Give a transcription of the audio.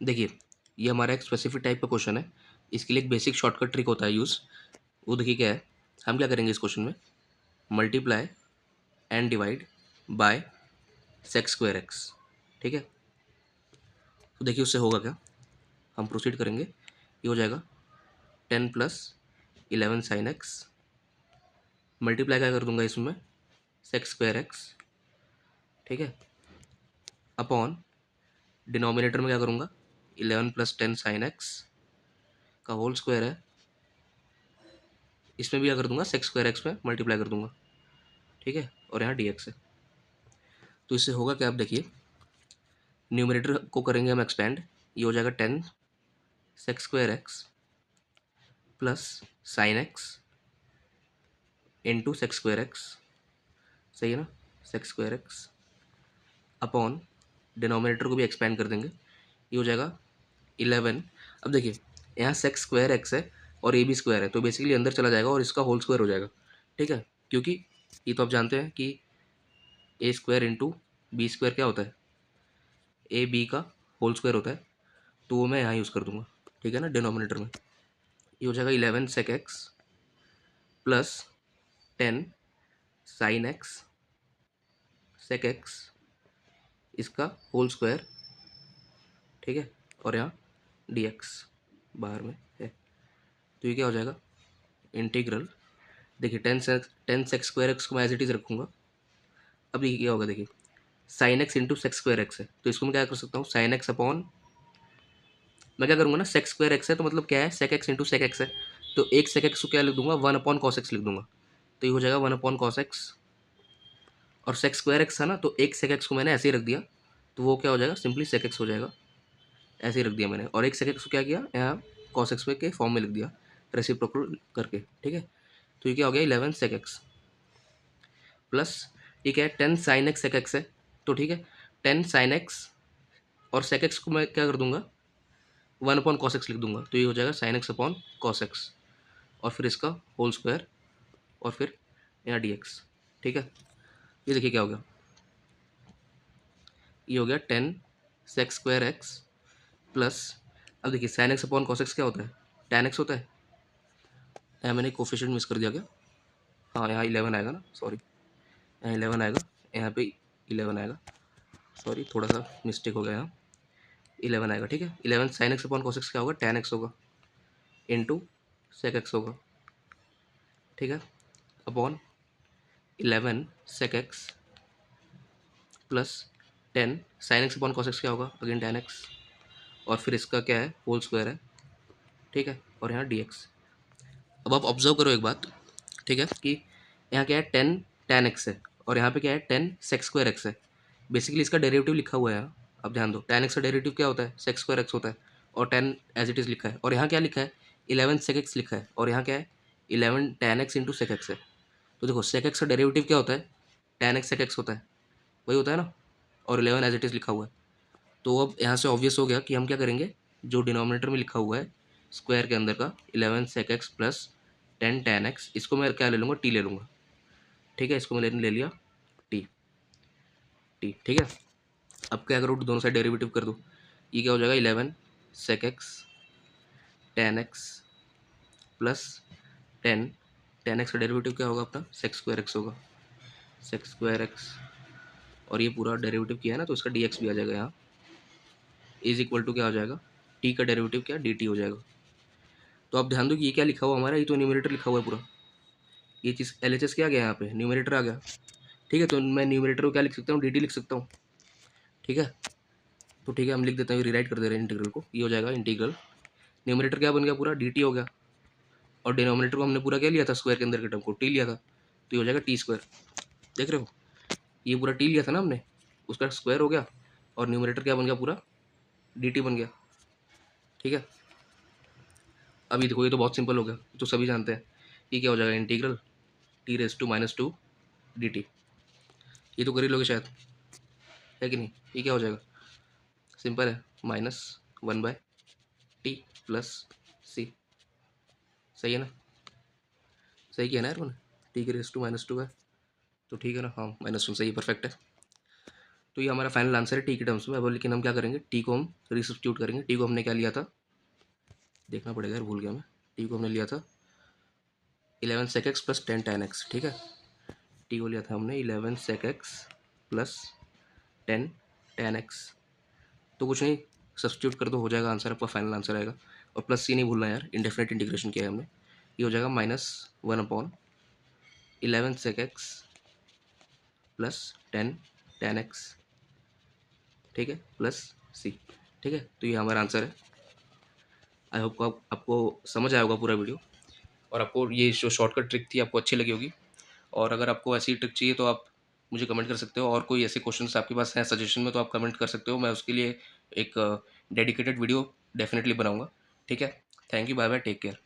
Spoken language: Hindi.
देखिए, ये हमारा एक स्पेसिफिक टाइप का क्वेश्चन है। इसके लिए एक बेसिक शॉर्टकट ट्रिक होता है यूज़। वो देखिए क्या है। हम क्या करेंगे इस क्वेश्चन में, multiply and divide by sex squared x. ठीक है, तो देखिए उससे होगा क्या। हम प्रोसीड करेंगे, ये हो जाएगा 10 + 11 साइन एक्स, मल्टीप्लाई क्या कर दूंगा इसमें, सेक्स स्क्वायर एक्स। ठीक है, अपॉन डिनोमिनेटर में क्या करूँगा, 11 + 10 साइन एक्स का होल स्क्वायर है। इसमें भी क्या कर दूंगा, सेक्स स्क्वायर एक्स में मल्टीप्लाई कर दूंगा। ठीक है, और यहाँ डी एक्स है। तो इससे होगा क्या, आप देखिए, न्यूमरेटर को करेंगे हम एक्सपेंड। ये हो जाएगा 10 sex squared x plus sine x into sex squared x. सही है ना, sex squared x upon denominator को भी एक्सपेंड कर देंगे। ये हो जाएगा 11। अब देखिए, यहाँ सेक्स स्क्वायर एक्स है और ए बी स्क्वायर है, तो बेसिकली अंदर चला जाएगा और इसका होल स्क्वायर हो जाएगा। ठीक है, क्योंकि ये तो आप जानते हैं कि ए स्क्वायर इंटू बी स्क्वायर क्या होता है, ए बी का होल स्क्वायर होता है। तो वो मैं यहाँ यूज़ कर दूंगा। ठीक है ना, डिनोमिनेटर में ये हो जाएगा 11 sec x plus 10 sine x sec x, इसका होल स्क्वायर। ठीक है, और यहाँ डी एक्स बाहर में है। तो ये क्या हो जाएगा, इंटीग्रल। देखिए 10 सेक्स स्क्वायर एक्स को मैं एज इट इज़ रखूँगा। अब ये क्या होगा, देखिए sine x into sex squared x है, तो इसको मैं क्या कर सकता हूँ, साइन एक्स अपॉन, मैं क्या करूँगा ना, सेक्स स्क्वायर एक्स है तो मतलब क्या है, sec x into sec x है। तो एक सेक एक्स को क्या लिख दूंगा, 1/cos x लिख दूंगा। तो ये हो जाएगा 1/cos x। और सेक्स स्क्वायर एक्स था ना, तो एक सेक एक्स को मैंने ऐसे ही रख दिया, तो वो क्या हो जाएगा, सिंपली सेक एक्स हो जाएगा। ऐसे ही रख दिया मैंने, और एक सेक एक्स को क्या किया, यहाँ कॉस एक्स के फॉर्म में लिख दिया रेसिप्रोकल करके। ठीक है, तो ये क्या हो गया, 11 सेक एक्स प्लस, ये क्या है, 10 साइन एक्स सेक एक्स है। तो ठीक है, 10 साइन एक्स और सेक एक्स को मैं क्या कर दूंगा, 1/cos x लिख दूंगा। तो ये हो जाएगा sign x upon cos x, और फिर इसका होल स्क्वायर, और फिर यहाँ डी एक्स। ठीक है, ये देखिए क्या हो गया, ये हो गया 10 सेक्स स्क्वायर एक्स प्लस, अब देखिए sign x upon cos x क्या होता है, tan एक्स होता है। यहाँ मैंने कोफिशिएंट मिस कर दिया क्या, हाँ यहाँ 11 आएगा ना, सॉरी, यहाँ 11 आएगा, यहाँ पे 11 आएगा, सॉरी थोड़ा सा मिस्टेक हो गया यहाँ, 11 आएगा। ठीक है, 11 sine x upon cos x क्या होगा, tan एक्स होगा इंटू सेक एक्स होगा। ठीक है, upon 11 sec x plus 10 sine x upon cos x क्या होगा, अगेन tan एक्स, और फिर इसका क्या है, होल स्क्वायर है। ठीक है, और यहाँ डी एक्स। अब आप ऑब्जर्व करो एक बात, ठीक है, कि यहाँ क्या है, 10 tan x है, और यहाँ पे क्या है, 10 सेक्स स्क्वायर एक्स है। बेसिकली इसका डेरिवेटिव लिखा हुआ है यहाँ, अब ध्यान दो, tan x का डेरिवेटिव क्या होता है, सेक्स स्क्वायर एक्स होता है, और 10 एज इट इज़ लिखा है, और यहाँ क्या लिखा है, 11 सेक एक्स लिखा है, और यहाँ क्या है, 11 tan x into sec x है। तो देखो सेक एक्स का डेरिवेटिव क्या होता है, tan x सेक एक्स होता है, वही होता है ना, और 11 एज इट इज़ लिखा हुआ है। तो अब यहाँ से ऑब्वियस हो गया कि हम क्या करेंगे, जो डिनोमिनेटर में लिखा हुआ है स्क्वायर के अंदर का 11 sec x plus 10 tan x, इसको मैं क्या ले लूँगा, टी ले लूँगा। ठीक है, इसको मैं ले लिया टी, टी। ठीक है, अब क्या करूँ, दोनों साइड डेरिवेटिव कर दूँ। ये क्या हो जाएगा, 11 sec x tan x plus 10 tan x का डेरिवेटिव क्या होगा अपना, सेक्स स्क्वायर एक्स होगा, सेक्स स्क्वायर एक्स, और ये पूरा डेरिवेटिव किया है ना, तो इसका डी एक्स भी आ जाएगा यहाँ, इज इक्वल टू क्या हो जाएगा, टी का डेरिवेटिव क्या, डी टी हो जाएगा। तो आप ध्यान दो कि ये क्या लिखा हुआ हमारा, ये तो न्यूमरेटर लिखा हुआ है पूरा, ये चीज़ एल एच एस क्या आ गया यहाँ पे, न्यूमरेटर आ गया। ठीक है, तो मैं न्यूमरेटर को क्या लिख सकता हूँ, डी टी लिख सकता हूँ। ठीक है, तो ठीक है, हम लिख देते हैं, रिराइट कर दे रहे हैं इंटीग्रल को। ये हो जाएगा इंटीग्रल, न्यूमरेटर क्या बन गया पूरा, डी टी हो गया, और डिनोमिनेटर को हमने पूरा क्या लिया था, स्क्वायर के अंदर के टर्म को टी लिया था, तो ये हो जाएगा टी स्क्वायर। देख रहे हो, ये पूरा टी लिया था ना हमने, उसका स्क्वायर हो गया, और न्यूमरेटर क्या बन गया, पूरा डी टी बन गया। ठीक है, अभी देखो ये तो बहुत सिंपल हो गया, तो सभी जानते हैं। ये क्या हो जाएगा, इंटीग्रल t⁻² डी टी। ये तो कर ही लोगे शायद, है कि नहीं। ये क्या हो जाएगा, सिंपल है, -1/t प्लस सी। सही है ना, सही किया ना यार मैंने, t⁻² है, तो ठीक है ना, हाँ -1 सही, परफेक्ट है। तो ये हमारा फाइनल आंसर है टी के टर्म्स में। अब लेकिन हम क्या करेंगे, टी को हम रिसब्स्टिट्यूट करेंगे। टी को हमने क्या लिया था, देखना पड़ेगा यार, भूल गया मैं। टी को हमने लिया था 11 sec x plus 10 tan x, ठीक है। टी को लिया था हमने 11 sec x plus 10 tan x। तो कुछ नहीं, सब्स्टिट्यूट कर दो, हो जाएगा आंसर, आपका फाइनल आंसर आएगा। और प्लस सी नहीं भूलना यार, इंडेफिनेट इंटीग्रेशन किया है हमने। ये हो जाएगा -1/11 sec x plus 10 tan x, ठीक है, प्लस सी, ठीक है। तो ये हमारा आंसर है। आई होप को आपको समझ आया होगा पूरा वीडियो, और आपको ये जो शॉर्टकट ट्रिक थी आपको अच्छी लगी होगी। और अगर आपको ऐसी ट्रिक चाहिए तो आप मुझे कमेंट कर सकते हो, और कोई ऐसे क्वेश्चंस आपके पास हैं सजेशन में तो आप कमेंट कर सकते हो। मैं उसके लिए एक डेडिकेटेड वीडियो डेफिनेटली बनाऊंगा, ठीक है। Thank you, bye bye, take care.